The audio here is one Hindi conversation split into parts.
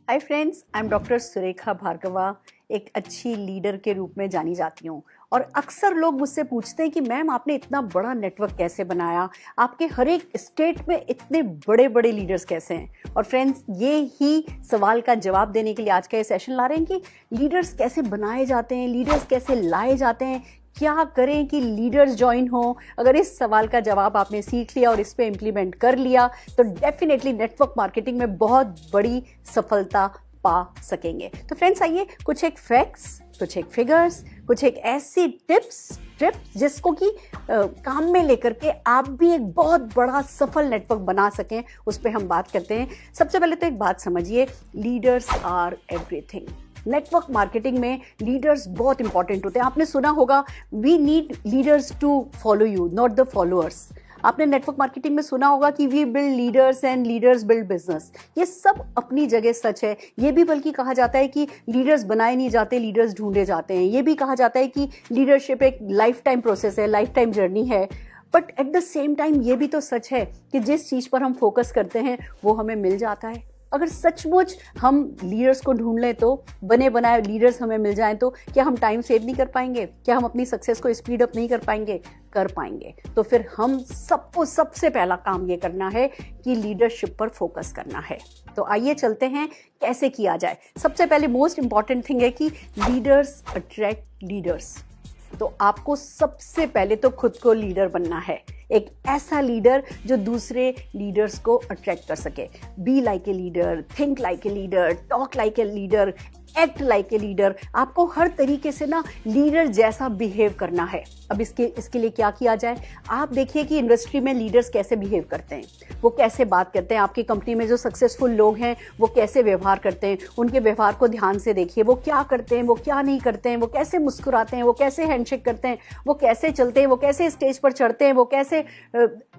Hi friends, I am doctor Surekha Bhargava. एक अच्छी लीडर के रूप में जानी जाती हूँ और अक्सर लोग मुझसे पूछते हैं कि मैम आपने इतना बड़ा नेटवर्क कैसे बनाया, आपके हर एक स्टेट में इतने बड़े बड़े लीडर्स कैसे हैं। और फ्रेंड्स, ये ही सवाल का जवाब देने के लिए आज का ये सेशन ला रहे हैं कि लीडर्स कैसे बनाए जाते हैं, लीडर्स कैसे लाए जाते हैं, क्या करें कि लीडर्स ज्वाइन हो। अगर इस सवाल का जवाब आपने सीख लिया और इस पे इम्प्लीमेंट कर लिया तो डेफिनेटली नेटवर्क मार्केटिंग में बहुत बड़ी सफलता पा सकेंगे। तो फ्रेंड्स, आइए कुछ एक फैक्ट्स, कुछ एक फिगर्स, कुछ एक ऐसी टिप्स जिसको कि काम में लेकर के आप भी एक बहुत बड़ा सफल नेटवर्क बना सकें, उस पर हम बात करते हैं। सबसे पहले तो एक बात समझिए, leaders are everything. Network marketing में लीडर्स बहुत इंपॉर्टेंट होते हैं। आपने सुना होगा, we need leaders to follow you, not the followers. आपने नेटवर्क मार्केटिंग में सुना होगा कि we build leaders and leaders build business. ये सब अपनी जगह सच है। ये भी बल्कि कहा जाता है कि लीडर्स बनाए नहीं जाते, लीडर्स ढूंढे जाते हैं। ये भी कहा जाता है कि लीडरशिप एक लाइफ टाइम प्रोसेस है, लाइफ टाइम जर्नी है। But at the same time ये भी तो सच है कि जिस चीज़ पर हम फोकस करते हैं वो हमें मिल जाता है। अगर सचमुच हम लीडर्स को ढूंढ लें तो बने बनाए लीडर्स हमें मिल जाएं तो क्या हम टाइम सेव नहीं कर पाएंगे? क्या हम अपनी सक्सेस को स्पीड अप नहीं कर पाएंगे? कर पाएंगे। तो फिर हम सबको सबसे पहला काम ये करना है कि लीडरशिप पर फोकस करना है। तो आइए चलते हैं कैसे किया जाए। सबसे पहले मोस्ट इंपॉर्टेंट थिंग है कि लीडर्स अट्रैक्ट लीडर्स। तो आपको सबसे पहले तो खुद को लीडर बनना है, एक ऐसा लीडर जो दूसरे लीडर्स को अट्रैक्ट कर सके। B like a leader, think like a leader, talk like a leader, act like a leader. आपको हर तरीके से ना लीडर जैसा बिहेव करना है। अब इसके लिए क्या किया जाए? आप देखिए कि इंडस्ट्री में लीडर्स कैसे बिहेव करते हैं, वो कैसे बात करते हैं। आपकी कंपनी में जो सक्सेसफुल लोग हैं वो कैसे व्यवहार करते हैं, उनके व्यवहार को ध्यान से देखिए। वो क्या करते हैं, वो क्या नहीं करते हैं, वो कैसे मुस्कुराते हैं, वो कैसे हैंडशेक करते हैं, वो कैसे चलते हैं, वो कैसे स्टेज पर चढ़ते हैं, वो कैसे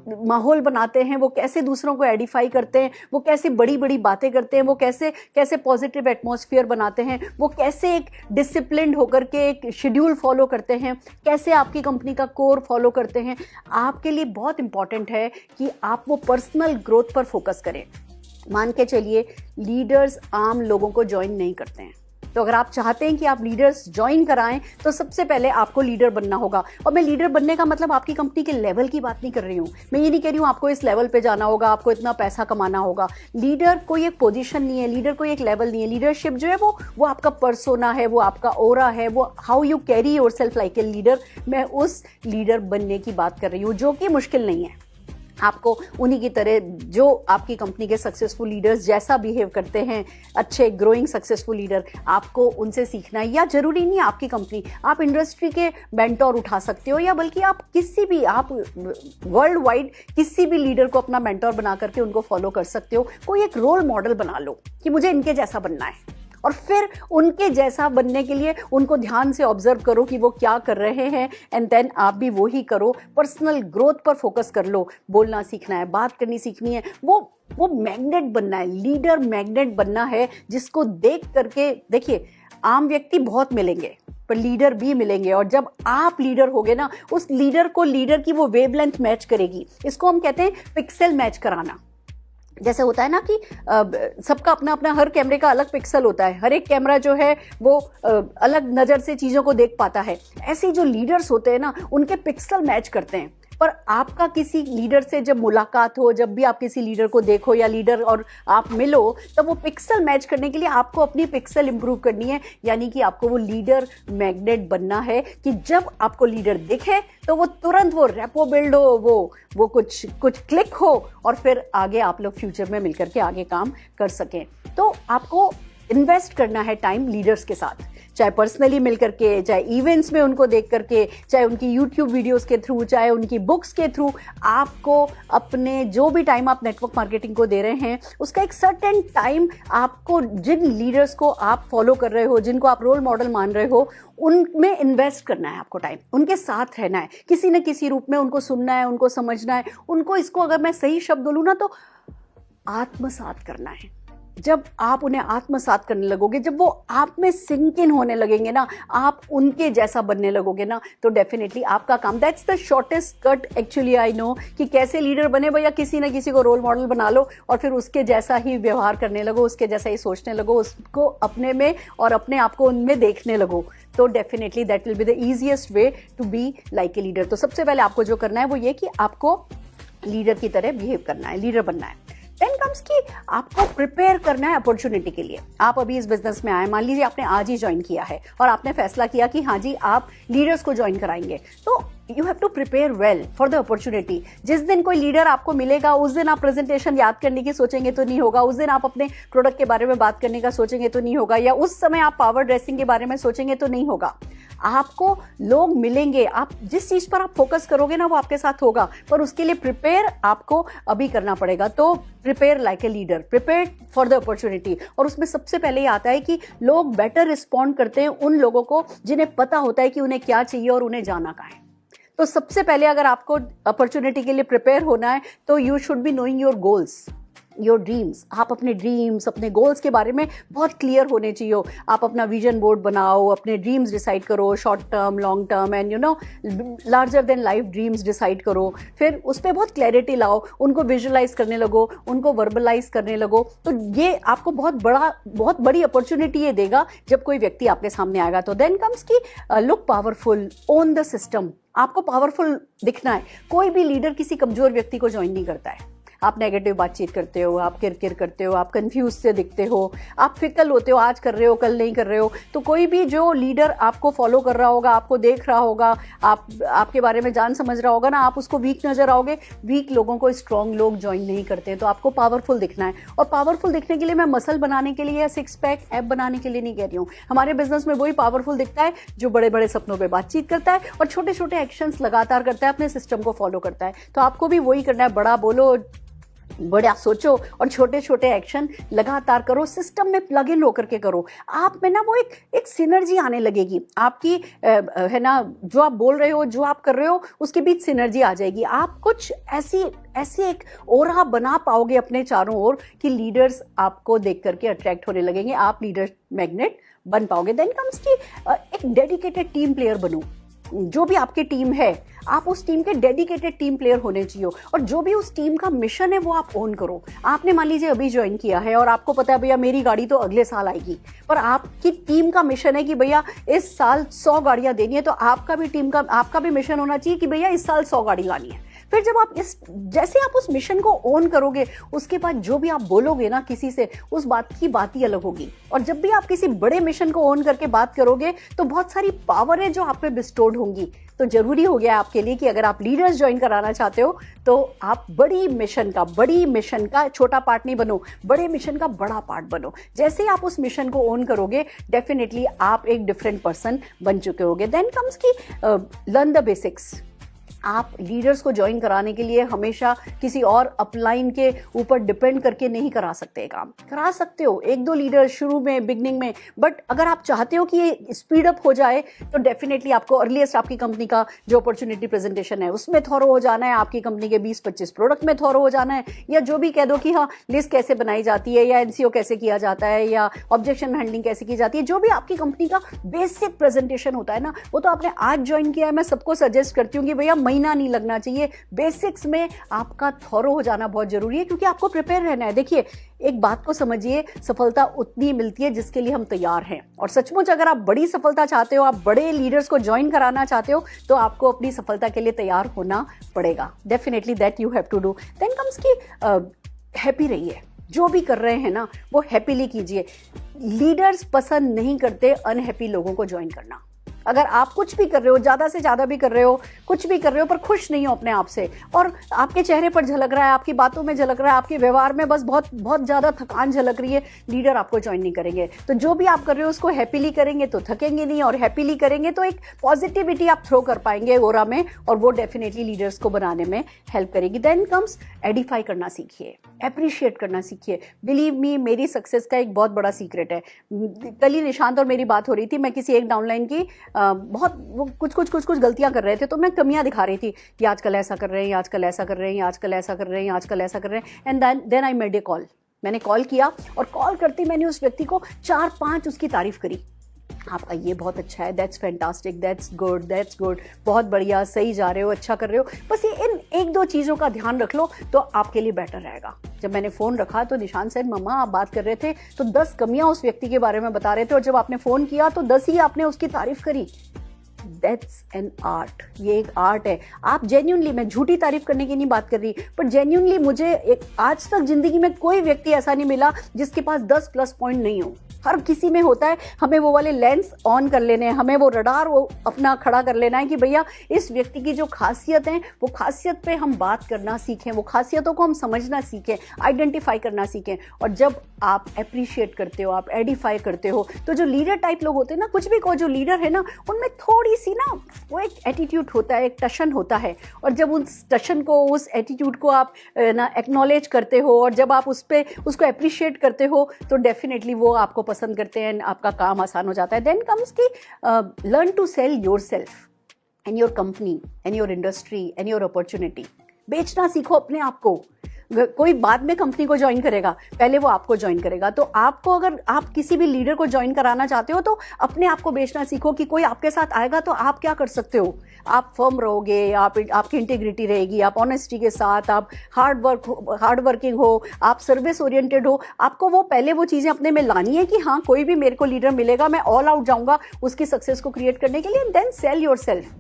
माहौल बनाते हैं, वो कैसे दूसरों को एडिफाई करते हैं, वो कैसे बड़ी बड़ी बातें करते हैं, वो कैसे कैसे पॉजिटिव एटमॉस्फेयर बनाते हैं, वो कैसे एक डिसिप्लिन्ड होकर के एक शेड्यूल फॉलो करते हैं, कैसे आपकी कंपनी का कोर फॉलो करते हैं। आपके लिए बहुत इंपॉर्टेंट है कि आप वो पर्सनल ग्रोथ पर फोकस करें। मान के चलिए, लीडर्स आम लोगों को ज्वाइन नहीं करते हैं। तो अगर आप चाहते हैं कि आप लीडर्स ज्वाइन कराएं तो सबसे पहले आपको लीडर बनना होगा। और मैं लीडर बनने का मतलब आपकी कंपनी के लेवल की बात नहीं कर रही हूं। मैं ये नहीं कह रही हूं आपको इस लेवल पे जाना होगा, आपको इतना पैसा कमाना होगा। लीडर कोई एक पोजीशन नहीं है, लीडर कोई एक लेवल नहीं है। लीडरशिप जो है वो आपका पर्सोना है, वो आपका ओरा है, वो how you carry yourself like a leader. मैं उस लीडर बनने की बात कर रही हूँ जो कि मुश्किल नहीं है। आपको उन्हीं की तरह जो आपकी कंपनी के सक्सेसफुल लीडर्स जैसा बिहेव करते हैं, अच्छे ग्रोइंग सक्सेसफुल लीडर, आपको उनसे सीखना है। या जरूरी नहीं है आपकी कंपनी, आप इंडस्ट्री के मेंटोर उठा सकते हो, या बल्कि आप किसी भी, आप वर्ल्ड वाइड किसी भी लीडर को अपना मेंटोर बना करके उनको फॉलो कर सकते हो। कोई एक रोल मॉडल बना लो कि मुझे इनके जैसा बनना है, और फिर उनके जैसा बनने के लिए उनको ध्यान से ऑब्जर्व करो कि वो क्या कर रहे हैं, एंड देन आप भी वो ही करो। पर्सनल ग्रोथ पर फोकस कर लो। बोलना सीखना है, बात करनी सीखनी है, वो मैग्नेट बनना है। लीडर मैग्नेट बनना है जिसको देख करके, देखिए आम व्यक्ति बहुत मिलेंगे पर लीडर भी मिलेंगे, और जब आप लीडर होगे ना, उस लीडर को लीडर की वो वेवलेंथ मैच करेगी। इसको हम कहते हैं पिक्सल मैच कराना। जैसे होता है ना कि सबका अपना अपना, हर कैमरे का अलग पिक्सल होता है, हर एक कैमरा जो है वो अलग नज़र से चीज़ों को देख पाता है। ऐसे जो लीडर्स होते हैं ना, उनके पिक्सल मैच करते हैं। पर आपका किसी लीडर से जब मुलाकात हो, जब भी आप किसी लीडर को देखो या लीडर और आप मिलो, तब वो पिक्सल मैच करने के लिए आपको अपनी पिक्सल इंप्रूव करनी है। यानी कि आपको वो लीडर मैग्नेट बनना है कि जब आपको लीडर दिखे तो वो तुरंत वो रेपो बिल्ड हो, वो कुछ क्लिक हो, और फिर आगे आप लोग फ्यूचर में मिलकर के आगे काम कर सकें। तो आपको इन्वेस्ट करना है टाइम लीडर्स के साथ, चाहे पर्सनली मिलकर के, चाहे इवेंट्स में उनको देख करके, चाहे उनकी यूट्यूब वीडियोस के थ्रू, चाहे उनकी बुक्स के थ्रू। आपको अपने जो भी टाइम आप नेटवर्क मार्केटिंग को दे रहे हैं, उसका एक सर्टेन टाइम आपको जिन लीडर्स को आप फॉलो कर रहे हो, जिनको आप रोल मॉडल मान रहे हो, उनमें इन्वेस्ट करना है। आपको टाइम उनके साथ रहना है, किसी न किसी रूप में उनको सुनना है, उनको समझना है, उनको, इसको अगर मैं सही शब्द बोलूँ ना तो आत्मसात करना है। जब आप उन्हें आत्मसात करने लगोगे, जब वो आप में सिंक इन होने लगेंगे ना, आप उनके जैसा बनने लगोगे ना, तो डेफिनेटली आपका काम, that's the shortest cut actually I know, कि कैसे लीडर बने भैया, किसी ना किसी को रोल मॉडल बना लो और फिर उसके जैसा ही व्यवहार करने लगो, उसके जैसा ही सोचने लगो, उसको अपने में और अपने आप को उनमें देखने लगो, तो definitely that will be the easiest way to be like a leader. तो सबसे पहले आपको जो करना है वो ये कि आपको लीडर की तरह बिहेव करना है, लीडर बनना है। देन कम्स कि आपको प्रिपेयर करना है अपॉर्चुनिटी के लिए। आप अभी इस बिजनेस में आए, मान लीजिए आपने आज ही ज्वाइन किया है और आपने फैसला किया कि हाँ जी आप लीडर्स को ज्वाइन कराएंगे, तो you have to prepare well for the opportunity. जिस दिन कोई लीडर आपको मिलेगा उस दिन आप प्रेजेंटेशन याद करने की सोचेंगे तो नहीं होगा, उस दिन आप अपने प्रोडक्ट के बारे में बात करने का सोचेंगे तो नहीं होगा, या उस समय आप पावर ड्रेसिंग के बारे में सोचेंगे तो नहीं होगा। आपको लोग मिलेंगे, आप जिस चीज पर आप फोकस करोगे ना वो आपके साथ होगा, पर उसके लिए प्रिपेयर आपको अभी करना पड़ेगा। तो prepare like a leader, prepare for the opportunity. और उसमें सबसे पहले ये आता है कि लोग बेटर रिस्पॉन्ड करते हैं उन लोगों को जिन्हें पता होता है कि उन्हें क्या चाहिए और उन्हें जाना कहाँ है। तो सबसे पहले अगर आपको अपॉर्चुनिटी के लिए प्रिपेयर होना है तो you should be knowing your goals, your dreams. आप अपने ड्रीम्स, अपने गोल्स के बारे में बहुत क्लियर होने चाहिए। आप अपना विजन बोर्ड बनाओ, अपने ड्रीम्स डिसाइड करो, short term, long term and larger than life dreams decide करो। फिर उस पर बहुत क्लैरिटी लाओ, उनको विजुअलाइज करने लगो, उनको वर्बलाइज करने लगो। तो ये आपको बहुत बड़ी अपॉर्चुनिटी ये देगा जब कोई व्यक्ति आपके सामने आएगा। तो देन कम्स की look powerful, own the system. आपको पावरफुल दिखना है। कोई भी लीडर किसी कमजोर व्यक्ति को ज्वाइन नहीं करता है। आप नेगेटिव बातचीत करते हो, आप किरकिर करते हो, आप कंफ्यूज से दिखते हो, आप फिकल होते हो, आज कर रहे हो कल नहीं कर रहे हो, तो कोई भी जो लीडर आपको फॉलो कर रहा होगा, आपको देख रहा होगा, आपके बारे में जान समझ रहा होगा ना, आप उसको वीक नजर आओगे। वीक लोगों को स्ट्रांग लोग ज्वाइन नहीं करते। तो आपको पावरफुल दिखना है। और पावरफुल दिखने के लिए मैं मसल बनाने के लिए या सिक्स पैक एप बनाने के लिए नहीं कह रही हूँ। हमारे बिजनेस में वही पावरफुल दिखता है जो बड़े बड़े सपनों पर बातचीत करता है और छोटे छोटे एक्शंस लगातार करता है, अपने सिस्टम को फॉलो करता है। तो आपको भी वही करना है, बड़ा बोलो, बड़ा सोचो और छोटे छोटे एक्शन लगातार करो, सिस्टम में प्लग इन होकर के करो। आप में ना वो एक सिनर्जी आने लगेगी आपकी, है ना, जो आप बोल रहे हो, जो आप कर रहे हो, उसके बीच सिनर्जी आ जाएगी। आप कुछ ऐसी एक ओरा बना पाओगे अपने चारों ओर कि लीडर्स आपको देख करके अट्रैक्ट होने लगेंगे, आप लीडर मैग्नेट बन पाओगे। देन कम्स की एक डेडिकेटेड टीम प्लेयर बनो। जो भी आपकी टीम है, आप उस टीम के डेडिकेटेड टीम प्लेयर होने चाहिए और जो भी उस टीम का मिशन है वो आप ओन करो। आपने मान लीजिए अभी ज्वाइन किया है और आपको पता है भैया मेरी गाड़ी तो अगले साल आएगी, पर आपकी टीम का मिशन है कि भैया इस साल 100 गाड़ियां देनी है, तो आपका भी मिशन होना चाहिए कि भैया इस साल 100 गाड़ी लानी है। फिर जब आप जैसे आप उस मिशन को ओन करोगे, उसके बाद जो भी आप बोलोगे ना किसी से, उस बात की बात ही अलग होगी। और जब भी आप किसी बड़े मिशन को ओन करके बात करोगे तो बहुत सारी पावर है जो आप पे बिस्टोर्ड होंगी। तो जरूरी हो गया आपके लिए कि अगर आप लीडर्स ज्वाइन कराना चाहते हो तो आप बड़ी मिशन का छोटा पार्ट नहीं बनो, बड़े मिशन का बड़ा पार्ट बनो। जैसे ही आप उस मिशन को ओन करोगे, डेफिनेटली आप एक डिफरेंट पर्सन बन चुके होगे। Then comes key learn the basics. आप लीडर्स को ज्वाइन कराने के लिए हमेशा किसी और अपलाइन के ऊपर डिपेंड करके नहीं करा सकते। काम करा सकते हो एक दो लीडर शुरू में, बिगनिंग में, बट अगर आप चाहते हो कि ये स्पीड अप हो जाए तो डेफिनेटली आपको अर्लीस्ट आपकी कंपनी का जो अपॉर्चुनिटी प्रेजेंटेशन है उसमें थॉरो हो जाना है, आपकी कंपनी के 20-25 प्रोडक्ट में थॉरो हो जाना है, या जो भी कह दो कि हाँ लिस्ट कैसे बनाई जाती है, या एनसीओ कैसे किया जाता है, या ऑब्जेक्शन हैंडलिंग कैसे की जाती है, जो भी आपकी कंपनी का बेसिक प्रेजेंटेशन होता है ना, वो तो आपने आज ज्वाइन किया है। मैं सबको सजेस्ट करती हूँ कि भैया महीना नहीं लगना चाहिए, बेसिक्स में आपका थॉरो हो जाना बहुत जरूरी है, क्योंकि आपको प्रिपेयर रहना है। देखिए एक बात को समझिए, सफलता उतनी मिलती है जिसके लिए हम तैयार हैं। और सचमुच अगर आप बड़ी सफलता चाहते हो, आप बड़े लीडर्स को ज्वाइन कराना चाहते हो, तो आपको अपनी सफलता के लिए तैयार होना पड़ेगा। Definitely that you have to do. Then comes key happy रहिए, जो भी कर रहे हैं ना वो हैप्पीली कीजिए। लीडर्स पसंद नहीं करते अनहैप्पी लोगों को ज्वाइन करना। अगर आप कुछ भी कर रहे हो, ज्यादा से ज्यादा भी कर रहे हो, कुछ भी कर रहे हो, पर खुश नहीं हो अपने आप से, और आपके चेहरे पर झलक रहा है, आपकी बातों में झलक रहा है, आपके व्यवहार में बस बहुत बहुत ज्यादा थकान झलक रही है, लीडर आपको ज्वाइन नहीं करेंगे। तो जो भी आप कर रहे हो उसको हैप्पीली करेंगे तो थकेंगे नहीं, और हैप्पीली करेंगे तो एक पॉजिटिविटी आप थ्रो कर पाएंगे ओरा में, और वो डेफिनेटली लीडर्स को बनाने में हेल्प करेगी। देन कम्स एडिफाई करना सीखिए, अप्रिशिएट करना सीखिए। बिलीव मी, मेरी सक्सेस का एक बहुत बड़ा सीक्रेट है। कल ही निशांत और मेरी बात हो रही थी, मैं किसी एक डाउनलाइन की बहुत कुछ गलतियां कर रहे थे, तो मैं कमियां दिखा रही थी कि आजकल ऐसा कर रहे हैं, आजकल ऐसा कर रहे हैं, आजकल ऐसा कर रहे हैं, आजकल ऐसा कर रहे हैं। And then I made a call मैंने कॉल किया और कॉल करते मैंने उस व्यक्ति को 4-5 उसकी तारीफ करी। आपका ये बहुत अच्छा है, दैट्स फैंटास्टिक, दैट्स गुड, बहुत बढ़िया, सही जा रहे हो, अच्छा कर रहे हो। बस ये इन 1-2 चीज़ों का ध्यान रख लो तो आपके लिए बेटर रहेगा। जब मैंने फ़ोन रखा तो निशान सेठ, मम्मा आप बात कर रहे थे तो 10 कमियां उस व्यक्ति के बारे में बता रहे थे और जब आपने फ़ोन किया तो 10 ही आपने उसकी तारीफ करी। दैट्स एन आर्ट, ये एक आर्ट है। आप जेन्युइनली, मैं झूठी तारीफ करने की नहीं बात कर रही, पर जेन्युइनली मुझे आज तक जिंदगी में कोई व्यक्ति ऐसा नहीं मिला जिसके पास 10 प्लस पॉइंट नहीं हो। हर किसी में होता है। हमें वो वाले लेंस ऑन कर लेने हैं, हमें वो रडार वो अपना खड़ा कर लेना है कि भैया इस व्यक्ति की जो खासियत है वो खासियत पे हम बात करना सीखें, वो खासियतों को हम समझना सीखें, आइडेंटिफाई करना सीखें। और जब आप अप्रिशिएट करते हो, आप एडिफाई करते हो, तो जो लीडर टाइप लोग होते हैं ना, कुछ भी को जो लीडर है ना, उनमें थोड़ी सी ना वो एक एटीट्यूड होता है, एक टशन होता है। और जब उस टशन को, उस एटीट्यूड को आप ना एक्नॉलेज करते हो और जब आप उसको अप्रिशिएट करते हो तो डेफिनेटली वो आपको पसंद करते हैं, आपका काम आसान हो जाता है। Then comes key learn to sell yourself and your company and your industry and your opportunity. बेचना सीखो अपने आप को। कोई बाद में कंपनी को ज्वाइन करेगा, पहले वो आपको ज्वाइन करेगा। तो आपको, अगर आप किसी भी लीडर को ज्वाइन कराना चाहते हो तो अपने आप को बेचना सीखो कि कोई आपके साथ आएगा तो आप क्या कर सकते हो। आप फर्म रहोगे, आपकी इंटीग्रिटी रहेगी, आप ऑनेस्टी के साथ, आप हार्ड वर्किंग हो, आप सर्विस ओरिएंटेड हो। आपको वो पहले वो चीज़ें अपने में लानी है कि हाँ, कोई भी मेरे को लीडर मिलेगा, मैं ऑल आउट जाऊंगा उसकी सक्सेस को क्रिएट करने के लिए। Then sell yourself.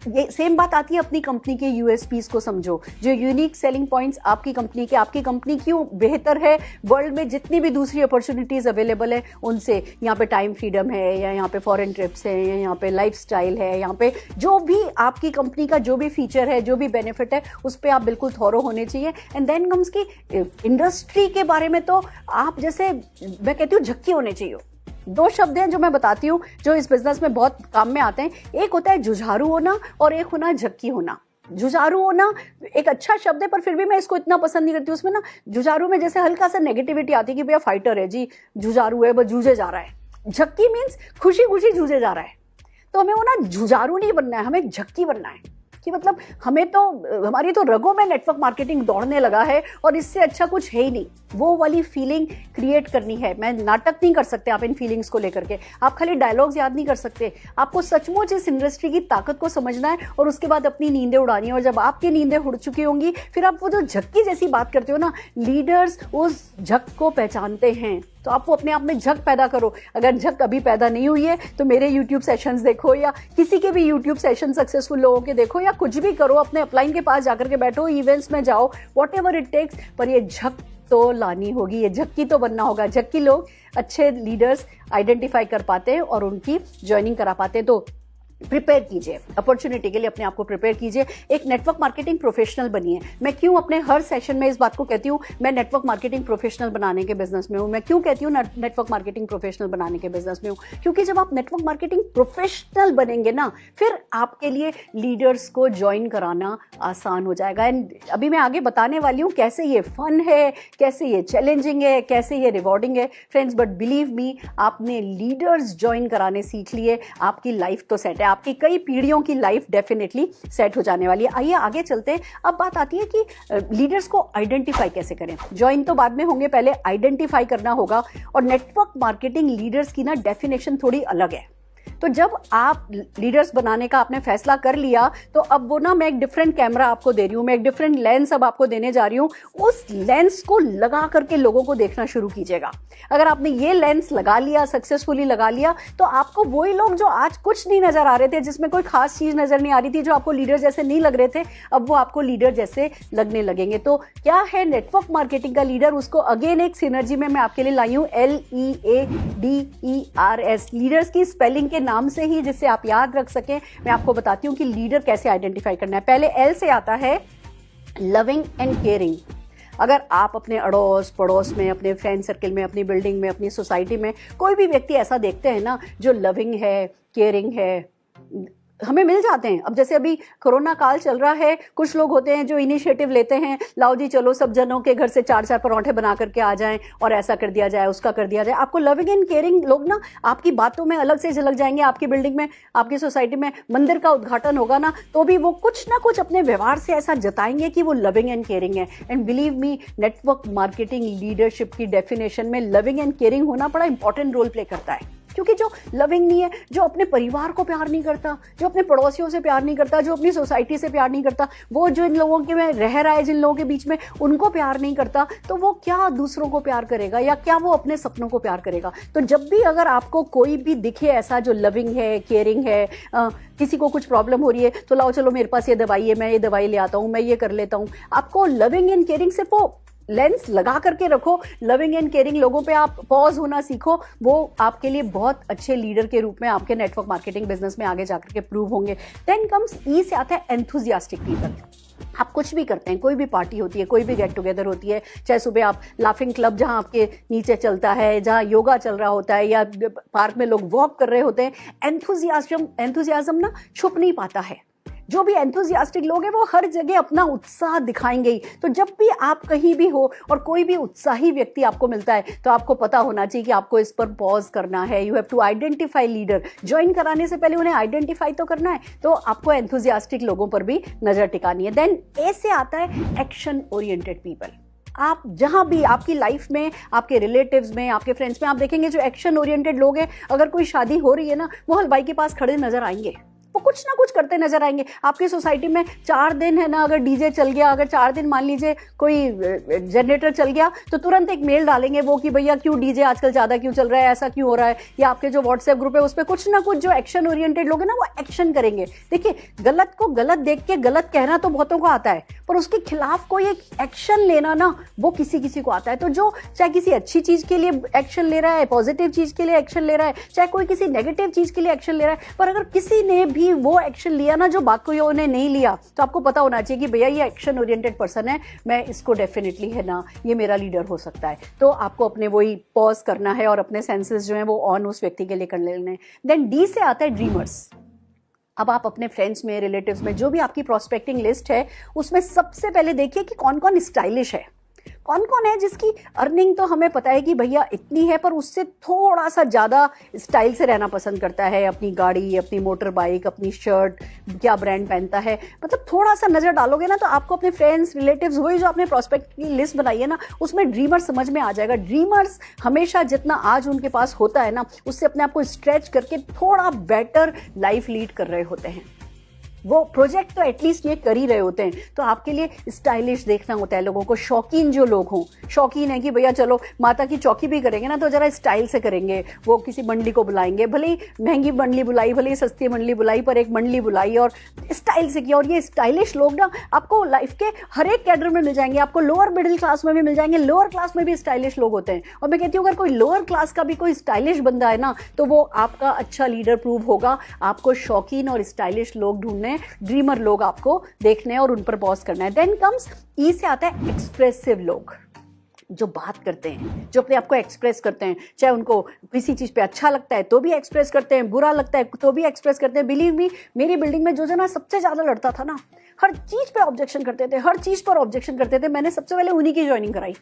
ये सेम बात आती है अपनी कंपनी के यूएसपीज को समझो, जो यूनिक सेलिंग पॉइंट्स आपकी कंपनी क्यों बेहतर है वर्ल्ड में जितनी भी दूसरी अपॉर्चुनिटीज अवेलेबल है उनसे। यहाँ पे टाइम फ्रीडम है, या यहाँ पे फॉरेन ट्रिप्स है, या यहाँ पे लाइफस्टाइल है, यहाँ पे जो भी आपकी कंपनी का जो भी फीचर है, जो भी बेनिफिट है, उस पर आप बिल्कुल थॉरो होने चाहिए। एंड देन कम्स की इंडस्ट्री के बारे में तो आप, जैसे मैं कहती हूँ, झक्की होने चाहिए। 2 शब्द हैं जो मैं बताती हूँ जो इस बिजनेस में बहुत काम में आते हैं। एक होता है जुझारू होना और एक होना झक्की होना। जुझारू होना एक अच्छा शब्द है, पर फिर भी मैं इसको इतना पसंद नहीं करती। उसमें ना जुझारू में जैसे हल्का सा नेगेटिविटी आती है कि भैया फाइटर है जी, जुझारू है, बस जूझे जा रहा है। झक्की मीन्स खुशी खुशी जूझे जा रहा है। तो हमें वो ना जुझारू नहीं बनना है, हमें झक्की बनना है कि मतलब हमें तो, हमारी तो रगों में नेटवर्क मार्केटिंग दौड़ने लगा है और इससे अच्छा कुछ है ही नहीं। वो वाली फीलिंग क्रिएट करनी है। मैं नाटक नहीं कर सकते आप इन फीलिंग्स को लेकर के, आप खाली डायलॉग्स याद नहीं कर सकते। आपको सचमुच इस इंडस्ट्री की ताकत को समझना है और उसके बाद अपनी नींदें उड़ानी है। और जब आपकी नींदें उड़ चुकी होंगी, फिर आप वो जो झक्की जैसी बात करते हो ना, लीडर्स उस झक को पहचानते हैं। तो आपको अपने आप में झक पैदा करो। अगर झक अभी पैदा नहीं हुई है तो मेरे YouTube सेशंस देखो, या किसी के भी YouTube सेशन सक्सेसफुल लोगों के देखो, या कुछ भी करो, अपने अपलाइन के पास जाकर के बैठो, इवेंट्स में जाओ, वॉट एवर इट टेक्स, पर ये झक तो लानी होगी, ये झक्की तो बनना होगा। झक्की लोग अच्छे लीडर्स आइडेंटिफाई कर पाते हैं और उनकी ज्वाइनिंग करा पाते हैं। तो प्रिपेयर कीजिए अपॉर्चुनिटी के लिए, अपने आप को प्रिपेयर कीजिए, एक नेटवर्क मार्केटिंग प्रोफेशनल बनिए। मैं क्यों अपने हर सेशन में इस बात को कहती हूँ, मैं नेटवर्क मार्केटिंग प्रोफेशनल बनाने के बिजनेस में हूँ। मैं क्यों कहती हूँ नेटवर्क मार्केटिंग प्रोफेशनल बनाने के बिजनेस में हूँ, क्योंकि जब आप नेटवर्क मार्केटिंग प्रोफेशनल बनेंगे ना, फिर आपके लिए लीडर्स को ज्वाइन कराना आसान हो जाएगा। एंड अभी मैं आगे बताने वाली हूँ कैसे ये फन है, कैसे ये चैलेंजिंग है, कैसे ये रिवॉर्डिंग है फ्रेंड्स। बट बिलीव मी, आपने लीडर्स ज्वाइन कराने सीख लिए, आपकी लाइफ तो सेट है, आपकी कई पीढ़ियों की लाइफ डेफिनेटली सेट हो जाने वाली है। आइए आगे चलते हैं। अब बात आती है कि लीडर्स को आइडेंटिफाई कैसे करें। ज्वाइन तो बाद में होंगे, पहले आइडेंटिफाई करना होगा। और नेटवर्क मार्केटिंग लीडर्स की ना डेफिनेशन थोड़ी अलग है। तो जब आप लीडर्स बनाने का आपने फैसला कर लिया, तो अब वो ना, मैं एक डिफरेंट कैमरा आपको दे रही हूँ, मैं एक डिफरेंट लेंस अब आपको देने जा रही हूँ। उस लेंस को लगा करके लोगों को देखना शुरू कीजिएगा। अगर आपने ये लेंस लगा लिया, सक्सेसफुली लगा लिया, तो आपको वही लोग जो आज कुछ नहीं नजर आ रहे थे, जिसमें कोई खास चीज नजर नहीं आ रही थी, जो आपको लीडर जैसे नहीं लग रहे थे, अब वो आपको लीडर जैसे लगने लगेंगे। तो क्या है नेटवर्क मार्केटिंग का लीडर, उसको अगेन एक सिनर्जी में मैं आपके लिए लाई हूँ, LEADERS। लीडर्स की स्पेलिंग के नाम से ही, जिससे आप याद रख सकें, मैं आपको बताती हूँ कि लीडर कैसे आइडेंटिफाई करना है। पहले L से आता है लविंग एंड केयरिंग। अगर आप अपने अड़ोस पड़ोस में, अपने फ्रेंड सर्कल में, अपनी बिल्डिंग में, अपनी सोसाइटी में कोई भी व्यक्ति ऐसा देखते हैं ना जो लविंग है, केयरिंग है, हमें मिल जाते हैं। अब जैसे अभी कोरोना काल चल रहा है, कुछ लोग होते हैं जो इनिशिएटिव लेते हैं, लाओ जी चलो सब जनों के घर से 4-4 पराठे बना करके आ जाएं और ऐसा कर दिया जाए, उसका कर दिया जाए। आपको लविंग एंड केयरिंग लोग ना आपकी बातों में अलग से झलक जाएंगे। आपकी बिल्डिंग में, आपकी सोसाइटी में मंदिर का उद्घाटन होगा ना, तो भी वो कुछ ना कुछ अपने व्यवहार से ऐसा जताएंगे कि वो लविंग एंड केयरिंग है। And believe me, network marketing leadership की डेफिनेशन में लविंग एंड केयरिंग होना बड़ा इंपॉर्टेंट रोल प्ले करता है। क्योंकि जो लविंग नहीं है, जो अपने परिवार को प्यार नहीं करता, जो अपने पड़ोसियों से प्यार नहीं करता, जो अपनी सोसाइटी से प्यार नहीं करता, वो जो इन लोगों के में रह रहा है, जिन लोगों के बीच में, उनको प्यार नहीं करता, तो वो क्या दूसरों को प्यार करेगा या क्या वो अपने सपनों को प्यार करेगा। तो जब भी अगर आपको कोई भी दिखे ऐसा जो लविंग है, केयरिंग है, किसी को कुछ प्रॉब्लम हो रही है तो लाओ चलो मेरे पास ये दवाई है, मैं ये दवाई ले आता हूँ, मैं ये कर लेता हूँ। आपको लविंग एंड केयरिंग सिर्फ वो लेंस लगा करके रखो, लविंग एंड केयरिंग लोगों पे आप पॉज होना सीखो, वो आपके लिए बहुत अच्छे लीडर के रूप में आपके नेटवर्क मार्केटिंग बिजनेस में आगे जाकर के प्रूव होंगे। देन कम्स ई से आता है एंथुजियास्टिक पीपल। आप कुछ भी करते हैं, कोई भी पार्टी होती है, कोई भी गेट टुगेदर होती है, चाहे सुबह आप लाफिंग क्लब जहां आपके नीचे चलता है, जहां योगा चल रहा होता है, या पार्क में लोग वॉक कर रहे होते हैं, एंथुजियाज्म ना छुप नहीं पाता है। जो भी एंथुजियास्टिक लोग हैं वो हर जगह अपना उत्साह दिखाएंगे ही। तो जब भी आप कहीं भी हो और कोई भी उत्साही व्यक्ति आपको मिलता है तो आपको पता होना चाहिए कि आपको इस पर पॉज करना है। You have to identify leader. Join कराने से पहले उन्हें आइडेंटिफाई तो करना है, तो आपको एंथुजियास्टिक लोगों पर भी नजर टिकानी है। देन ए से आता है एक्शन ओरिएंटेड पीपल। आप जहां भी आपकी लाइफ में, आपके रिलेटिव्स में, आपके फ्रेंड्स में आप देखेंगे जो एक्शन ओरिएंटेड लोग हैं, अगर कोई शादी हो रही है ना, वो हलवाई के पास खड़े नजर आएंगे, वो कुछ ना कुछ करते नजर आएंगे। आपकी सोसाइटी में 4 दिन है ना, अगर डीजे चल गया, अगर 4 दिन मान लीजिए कोई जनरेटर चल गया, तो तुरंत एक मेल डालेंगे वो कि भैया क्यों डीजे आजकल ज्यादा क्यों चल रहा है, ऐसा क्यों हो रहा है। या आपके जो व्हाट्सएप ग्रुप है उस पर कुछ ना कुछ जो एक्शन ओरिएंटेड लोग हैं ना, वो एक्शन करेंगे। देखिए, गलत को गलत देख के गलत कहना तो बहुतों को आता है, पर उसके खिलाफ कोई एक एक्शन लेना ना, वो किसी किसी को आता है। तो जो चाहे किसी अच्छी चीज के लिए एक्शन ले रहा है, पॉजिटिव चीज के लिए एक्शन ले रहा है, चाहे कोई किसी नेगेटिव चीज के लिए एक्शन ले रहा है, पर अगर किसी ने भी वो एक्शन लिया ना जो बाकियों ने नहीं लिया, तो आपको पता होना चाहिए कि भैया ये एक्शन ओरिएंटेड पर्सन है, मैं इसको डेफिनेटली है ना, ये मेरा लीडर हो सकता है। तो आपको अपने वही पॉज करना है और अपने सेंसेस जो है वो ऑन उस व्यक्ति के लिए कर लेने हैं। देन डी से आता है ड्रीमर्स। अब आप अपने फ्रेंड्स में, रिलेटिव्स में, जो भी आपकी प्रोस्पेक्टिंग लिस्ट है, उसमें सबसे पहले देखिए कि कौन कौन स्टाइलिश है, कौन कौन है जिसकी अर्निंग तो हमें पता है कि भैया इतनी है, पर उससे थोड़ा सा ज्यादा स्टाइल से रहना पसंद करता है। अपनी गाड़ी, अपनी मोटर बाइक, अपनी शर्ट, क्या ब्रांड पहनता है, मतलब थोड़ा सा नजर डालोगे ना, तो आपको अपने फ्रेंड्स, रिलेटिव्स, वही जो आपने प्रोस्पेक्ट की लिस्ट बनाई है ना, उसमें ड्रीमर्स समझ में आ जाएगा। ड्रीमर्स हमेशा जितना आज उनके पास होता है ना, उससे अपने आप को स्ट्रेच करके थोड़ा बेटर लाइफ लीड कर रहे होते हैं। वो प्रोजेक्ट तो एटलीस्ट ये कर ही रहे होते हैं। तो आपके लिए स्टाइलिश देखना होता है लोगों को। शौकीन जो लोग हों, शौकीन है कि भैया चलो माता की चौकी भी करेंगे ना, तो जरा स्टाइल से करेंगे। वो किसी मंडली को बुलाएंगे, भले ही महंगी मंडली बुलाई, भले ही सस्ती मंडली बुलाई, पर एक मंडली बुलाई और स्टाइल से किया। और ये स्टाइलिश लोग ना आपको लाइफ के हर एक कैडर में मिल जाएंगे। आपको लोअर मिडिल क्लास में भी मिल जाएंगे, लोअर क्लास में भी स्टाइलिश लोग होते हैं। और मैं कहती हूँ अगर कोई लोअर क्लास का भी कोई स्टाइलिश बंदा है ना, तो वो आपका अच्छा लीडर प्रूव होगा। आपको शौकीन और स्टाइलिश लोग ढूंढने, ड्रीमर लोग आपको देखने और उन पर पॉज करना है। देन कम्स ई से आता है एक्सप्रेसिव लोग, जो बात करते हैं, जो अपने आप को एक्सप्रेस करते हैं। चाहे उनको किसी चीज पे अच्छा लगता है तो भी एक्सप्रेस करते हैं, बुरा लगता है तो भी एक्सप्रेस करते हैं। बिलीव मी, मेरी बिल्डिंग में जो जना सबसे ज्यादा लड़ता था ना, हर चीज पे ऑब्जेक्शन करते थे, हर चीज पर ऑब्जेक्शन करते थे, मैंने सबसे पहले उन्हीं की ज्वाइनिंग कराई।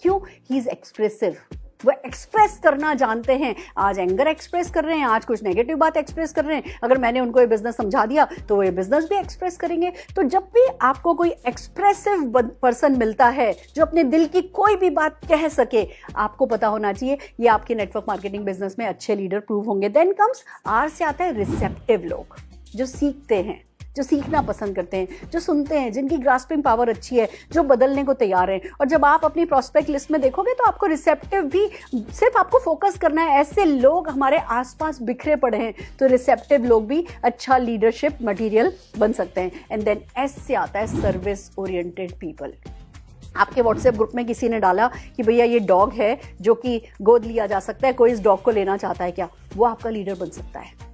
क्यों? He is expressive. वो एक्सप्रेस करना जानते हैं। आज एंगर एक्सप्रेस कर रहे हैं, आज कुछ नेगेटिव बात एक्सप्रेस कर रहे हैं। अगर मैंने उनको ये बिजनेस समझा दिया तो वो ये बिजनेस भी एक्सप्रेस करेंगे। तो जब भी आपको कोई एक्सप्रेसिव पर्सन मिलता है जो अपने दिल की कोई भी बात कह सके, आपको पता होना चाहिए ये आपके नेटवर्क मार्केटिंग बिजनेस में अच्छे लीडर प्रूव होंगे। देन कम्स आर से आता है रिसेप्टिव लोग, जो सीखते हैं, जो सीखना पसंद करते हैं, जो सुनते हैं, जिनकी ग्रास्पिंग पावर अच्छी है, जो बदलने को तैयार हैं। और जब आप अपनी प्रोस्पेक्ट लिस्ट में देखोगे तो आपको रिसेप्टिव भी, सिर्फ आपको फोकस करना है। ऐसे लोग हमारे आसपास बिखरे पड़े हैं, तो रिसेप्टिव लोग भी अच्छा लीडरशिप मटेरियल बन सकते हैं। एंड देन एस से आता है सर्विस ओरिएंटेड पीपल। आपके व्हाट्सएप ग्रुप में किसी ने डाला कि भैया ये डॉग है जो कि गोद लिया जा सकता है, कोई इस डॉग को लेना चाहता है क्या? वो आपका लीडर बन सकता है।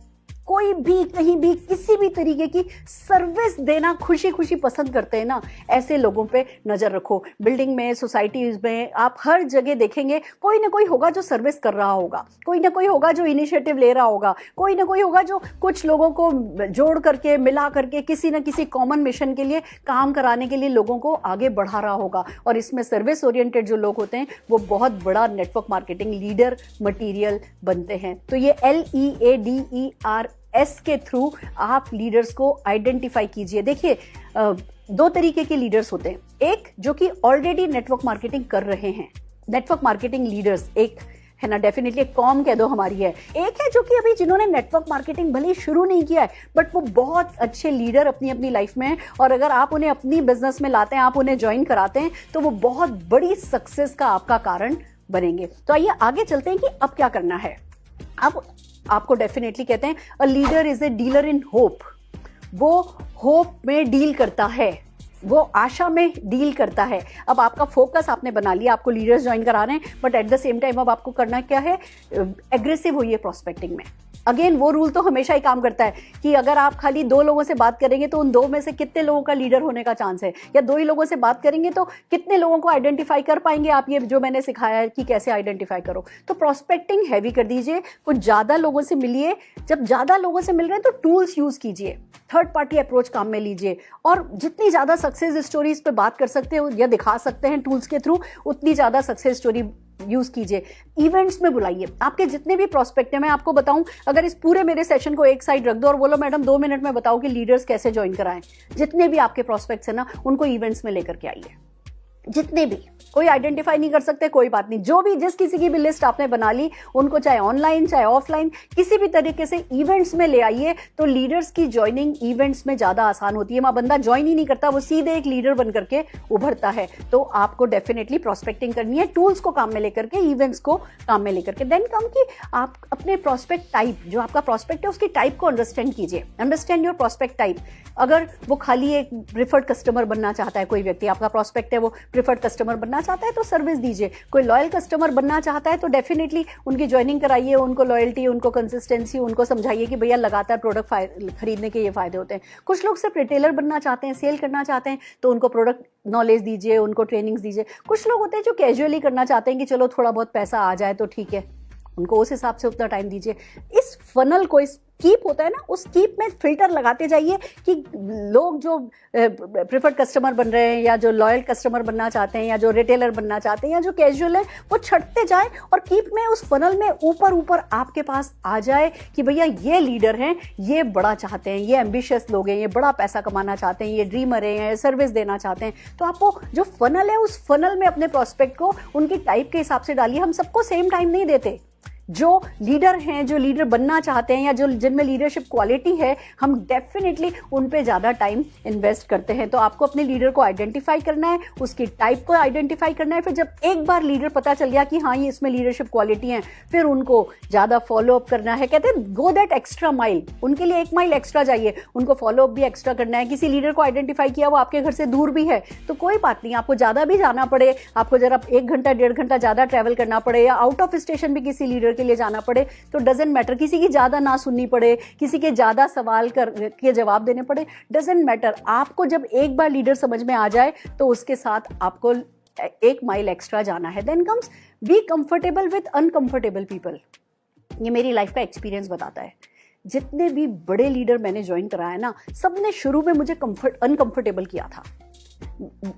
कोई भी कहीं भी किसी भी तरीके की सर्विस देना खुशी खुशी पसंद करते हैं ना, ऐसे लोगों पे नजर रखो। बिल्डिंग में, सोसाइटीज में, आप हर जगह देखेंगे कोई ना कोई होगा जो सर्विस कर रहा होगा, कोई ना कोई होगा जो इनिशिएटिव ले रहा होगा, कोई ना कोई होगा जो कुछ लोगों को जोड़ करके, मिला करके किसी ना किसी कॉमन मिशन के लिए काम कराने के लिए लोगों को आगे बढ़ा रहा होगा। और इसमें सर्विस ओरिएंटेड जो लोग होते हैं वो बहुत बड़ा नेटवर्क मार्केटिंग लीडर मटेरियल बनते हैं। तो ये LEADERS के थ्रू आप लीडर्स को आइडेंटिफाई कीजिए। देखिए, दो तरीके के लीडर्स होते हैं, एक जो कि ऑलरेडी नेटवर्क मार्केटिंग कर रहे हैं, नेटवर्क मार्केटिंग लीडर्स, एक है ना, डेफिनेटली एक कॉम कह दो हमारी है। एक है जो कि अभी जिन्होंने नेटवर्क मार्केटिंग भले ही शुरू नहीं किया है, बट वो बहुत अच्छे लीडर अपनी अपनी लाइफ में हैं, और अगर आप उन्हें अपनी बिजनेस में लाते हैं, आप उन्हें ज्वाइन कराते हैं, तो वो बहुत बड़ी सक्सेस का आपका कारण बनेंगे। तो आइए आगे चलते हैं कि अब क्या करना है। अब आपको डेफिनेटली कहते हैं a leader is a dealer in hope. वो होप में डील करता है, वो आशा में डील करता है। अब आपका फोकस आपने बना लिया, आपको लीडर्स ज्वाइन करा रहे हैं, but at the same time अब आपको करना क्या है, एग्रेसिव होइए प्रोस्पेक्टिंग में। अगेन वो रूल तो हमेशा ही काम करता है कि अगर आप खाली 2 लोगों से बात करेंगे तो उन 2 में से कितने लोगों का लीडर होने का चांस है, या 2 ही लोगों से बात करेंगे तो कितने लोगों को आइडेंटिफाई कर पाएंगे आप, ये जो मैंने सिखाया है कि कैसे आइडेंटिफाई करो। तो प्रोस्पेक्टिंग हैवी कर दीजिए, कुछ ज़्यादा लोगों से मिलिए। जब ज़्यादा लोगों से मिल रहे हैं तो टूल्स यूज़ कीजिए, थर्ड पार्टी अप्रोच काम में लीजिए, और जितनी ज़्यादा सक्सेस स्टोरीज पे बात कर सकते हो या दिखा सकते हैं टूल्स के थ्रू, उतनी ज़्यादा सक्सेस स्टोरी यूज कीजिए। इवेंट्स में बुलाइए आपके जितने भी प्रोस्पेक्ट हैं। मैं आपको बताऊं, अगर इस पूरे मेरे सेशन को एक साइड रख दो और बोलो मैडम 2 मिनट में बताओ कि लीडर्स कैसे ज्वाइन कराएं, जितने भी आपके प्रोस्पेक्ट्स हैं ना, उनको इवेंट्स में लेकर के आइए। जितने भी, कोई आइडेंटिफाई नहीं कर सकते, कोई बात नहीं, जो भी जिस किसी की भी लिस्ट आपने बना ली, उनको चाहे ऑनलाइन चाहे ऑफलाइन किसी भी तरीके से इवेंट्स में ले आइए। तो लीडर्स की ज्वाइनिंग इवेंट्स में ज्यादा आसान होती है। वहां बंदा ज्वाइन ही नहीं करता, वो सीधे एक लीडर बन करके उभरता है। तो आपको डेफिनेटली प्रोस्पेक्टिंग करनी है, टूल्स को काम में लेकर के, इवेंट्स को काम में लेकर के। देन कम कि आप अपने प्रोस्पेक्ट टाइप, जो आपका प्रोस्पेक्ट है उसकी टाइप को अंडरस्टैंड कीजिए। Understand your prospect type. अगर वो खाली एक प्रिफर्ड कस्टमर बनना चाहता है, कोई व्यक्ति आपका प्रोस्पेक्ट है वो प्रिफर्ड कस्टमर बनना चाहता है तो सर्विस दीजिए। कोई लॉयल कस्टमर बनना चाहता है तो डेफिनेटली उनकी ज्वाइनिंग कराइए, उनको लॉयल्टी, उनको कंसिस्टेंसी, उनको समझाइए कि भैया लगातार प्रोडक्ट खरीदने के ये फायदे होते हैं। कुछ लोग सिर्फ रिटेलर बनना चाहते हैं, सेल करना चाहते हैं, तो उनको प्रोडक्ट नॉलेज दीजिए, उनको ट्रेनिंग्स दीजिए। कुछ लोग होते हैं जो कैजुअली करना चाहते हैं कि चलो थोड़ा बहुत पैसा आ जाए तो ठीक है, उनको उस हिसाब से उतना टाइम दीजिए। इस फनल को, इस कीप होता है ना, उस कीप में फिल्टर लगाते जाइए कि लोग जो प्रिफर्ड कस्टमर बन रहे हैं, या जो लॉयल कस्टमर बनना चाहते हैं, या जो रिटेलर बनना चाहते हैं, या जो कैजुअल है, वो छटते जाए और कीप में, उस फनल में ऊपर ऊपर आपके पास आ जाए कि भैया ये लीडर हैं, ये बड़ा चाहते हैं, ये एम्बिशियस लोग हैं, ये बड़ा पैसा कमाना चाहते हैं, ये ड्रीमर हैं, सर्विस देना चाहते हैं। तो आपको जो फनल है, उस फनल में अपने प्रोस्पेक्ट को उनकी टाइप के हिसाब से डालिए। हम सबको सेम टाइम नहीं देते। जो लीडर हैं, जो लीडर बनना चाहते हैं, या जो जिनमें लीडरशिप क्वालिटी है, हम डेफिनेटली उन पे ज़्यादा टाइम इन्वेस्ट करते हैं। तो आपको अपने लीडर को आइडेंटिफाई करना है, उसकी टाइप को आइडेंटिफाई करना है। फिर जब एक बार लीडर पता चल गया कि हाँ ये इसमें लीडरशिप क्वालिटी है, फिर उनको ज़्यादा फॉलोअप करना है। कहते हैं गो दैट एक्स्ट्रा माइल, उनके लिए 1 माइल एक्स्ट्रा चाहिए, उनको फॉलोअप भी एक्स्ट्रा करना है। किसी लीडर को आइडेंटिफाई किया, वो आपके घर से दूर भी है तो कोई बात नहीं, आपको ज़्यादा भी जाना पड़े, आपको जरा 1 घंटा 1.5 घंटा ज़्यादा ट्रैवल करना पड़े, या आउट ऑफ स्टेशन भी किसी लीडर के लिए जाना पड़े, तो डजंट मैटर। किसी की ज्यादा ना सुननी पड़े, किसी के ज्यादा सवाल के जवाब देने पड़े, डजंट मैटर। आपको जब एक बार लीडर समझ में आ जाए तो उसके साथ आपको 1 माइल एक्स्ट्रा जाना है। Then comes be comfortable with uncomfortable people. ये मेरी लाइफ का एक्सपीरियंस बताता है। जितने भी बड़े लीडर मैंने ज्वाइन कराया ना, सबने शुरू में मुझे अनकंफर्टेबल किया था।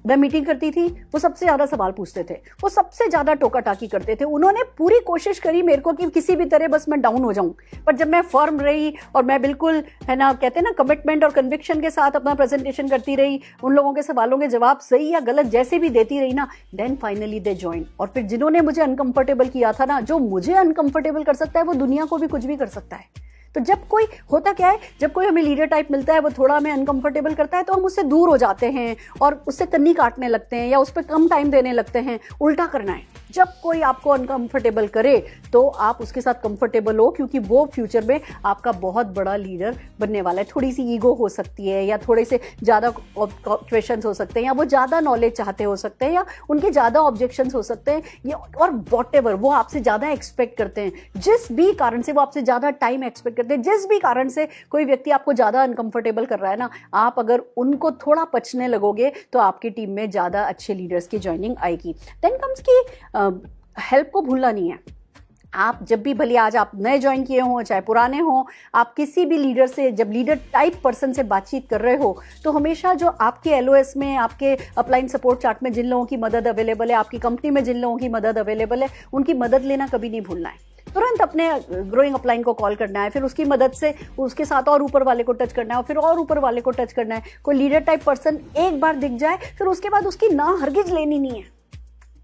मैं मीटिंग करती थी, वो सबसे ज्यादा सवाल पूछते थे, वो सबसे ज्यादा टोका टाकी करते थे। उन्होंने पूरी कोशिश करी मेरे को कि किसी भी तरह बस मैं डाउन हो जाऊं, पर जब मैं फर्म रही और मैं बिल्कुल, है ना, कहते हैं ना, कमिटमेंट और कन्विक्शन के साथ अपना प्रेजेंटेशन करती रही, उन लोगों के सवालों के जवाब सही या गलत जैसे भी देती रही ना, देन फाइनली दे ज्वाइन। और फिर जिन्होंने मुझे अनकंफर्टेबल किया था ना, जो मुझे अनकंफर्टेबल कर सकता है वो दुनिया को भी कुछ भी कर सकता है। तो जब कोई होता क्या है, जब कोई हमें लीडर टाइप मिलता है, वो थोड़ा हमें अनकंफर्टेबल करता है तो हम उससे दूर हो जाते हैं और उससे कन्नी काटने लगते हैं या उस पर कम टाइम देने लगते हैं। उल्टा करना है, जब कोई आपको अनकंफर्टेबल करे तो आप उसके साथ कंफर्टेबल हो, क्योंकि वो फ्यूचर में आपका बहुत बड़ा लीडर बनने वाला है। थोड़ी सी ईगो हो सकती है, या थोड़े से ज़्यादा क्वेश्चंस हो सकते हैं, या वो ज़्यादा नॉलेज चाहते हो सकते हैं, या उनके ज़्यादा ऑब्जेक्शंस हो सकते हैं, और वॉटेवर वो आपसे ज़्यादा एक्सपेक्ट करते हैं। जिस भी कारण से वो आपसे ज़्यादा टाइम एक्सपेक्ट करते हैं, जिस भी कारण से कोई व्यक्ति आपको ज़्यादा अनकंफर्टेबल कर रहा है ना, आप अगर उनको थोड़ा पचने लगोगे तो आपकी टीम में ज़्यादा अच्छे लीडर्स की ज्वाइनिंग आएगी। देन कम्स की हेल्प को भूलना नहीं है। आप जब भी, भले आज आप नए ज्वाइन किए हों चाहे पुराने हों, आप किसी भी लीडर से, जब लीडर टाइप पर्सन से बातचीत कर रहे हो, तो हमेशा जो आपके LOS में, आपके अपलाइन सपोर्ट चार्ट में जिन लोगों की मदद अवेलेबल है, आपकी कंपनी में जिन लोगों की मदद अवेलेबल है, उनकी मदद लेना कभी नहीं भूलना है। तुरंत अपने ग्रोइंग अपलाइन को कॉल करना है, फिर उसकी मदद से उसके साथ और ऊपर वाले को टच करना है, और फिर और ऊपर वाले को टच करना है। कोई लीडर टाइप पर्सन एक बार दिख जाए, फिर उसके बाद उसकी ना हरगिज लेनी नहीं है।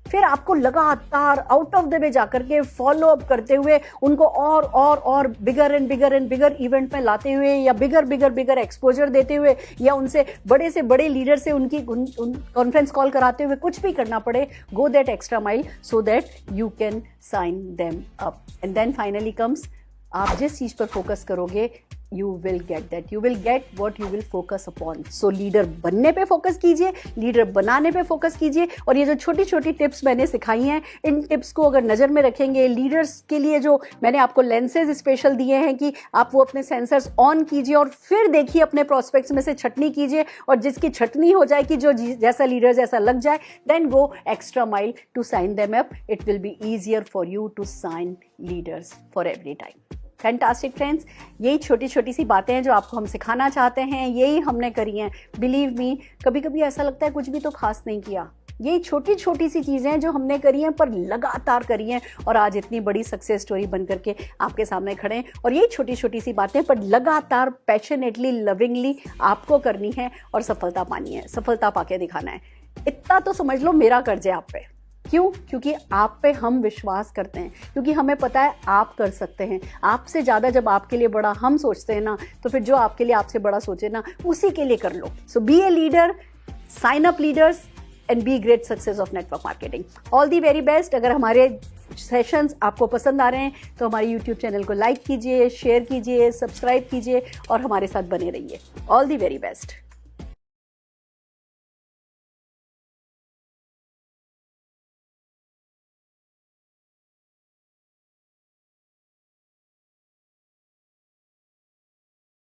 फिर आपको लगातार आउट ऑफ द वे जाकर के फॉलो अप करते हुए उनको और बिगर एंड बिगर इवेंट में लाते हुए, या बिगर एक्सपोजर देते हुए, या उनसे बड़े से बड़े लीडर से उनकी कॉन्फ्रेंस कॉल कराते हुए कुछ भी करना पड़े, go that extra mile so that you can sign them up. And then finally comes, आप जिस चीज पर फोकस करोगे you will get that, you will get what you will focus upon. So leader बनने पे फोकस कीजिए, लीडर बनाने पे फोकस कीजिए। और ये जो छोटी छोटी टिप्स मैंने सिखाई हैं, इन टिप्स को अगर नज़र में रखेंगे, लीडर्स के लिए जो मैंने आपको लेंसेज स्पेशल दिए हैं कि आप वो अपने सेंसर्स ऑन कीजिए और फिर देखिए अपने प्रोस्पेक्ट्स में से छटनी कीजिए, और जिसकी छटनी हो जाए कि जो जैसा लीडर जैसा लग जाए, then go extra mile to sign them up. It will be easier for you to sign leaders for every time. Fantastic friends, यही छोटी छोटी सी बातें हैं जो आपको हम सिखाना चाहते हैं, यही हमने करी हैं. बिलीव मी, कभी कभी ऐसा लगता है कुछ भी तो खास नहीं किया. यही छोटी छोटी सी चीज़ें हैं जो हमने करी हैं, पर लगातार करी हैं, और आज इतनी बड़ी सक्सेस स्टोरी बन करके आपके सामने खड़े हैं. और यही छोटी छोटी सी बातें पर लगातार पैशनेटली, लविंगली आपको करनी है और सफलता पानी है, सफलता पाके दिखाना है. इतना तो समझ लो मेरा कर्ज है आप पे. क्यों? क्योंकि आप पे हम विश्वास करते हैं, क्योंकि हमें पता है आप कर सकते हैं. आपसे ज़्यादा जब आपके लिए बड़ा हम सोचते हैं ना, तो फिर जो आपके लिए आपसे बड़ा सोचे ना, उसी के लिए कर लो. So be a leader, sign up leaders and be great success of network marketing. All the very best. अगर हमारे सेशंस आपको पसंद आ रहे हैं तो हमारे YouTube चैनल को लाइक कीजिए, शेयर कीजिए, सब्सक्राइब कीजिए और हमारे साथ बने रहिए. All the very best.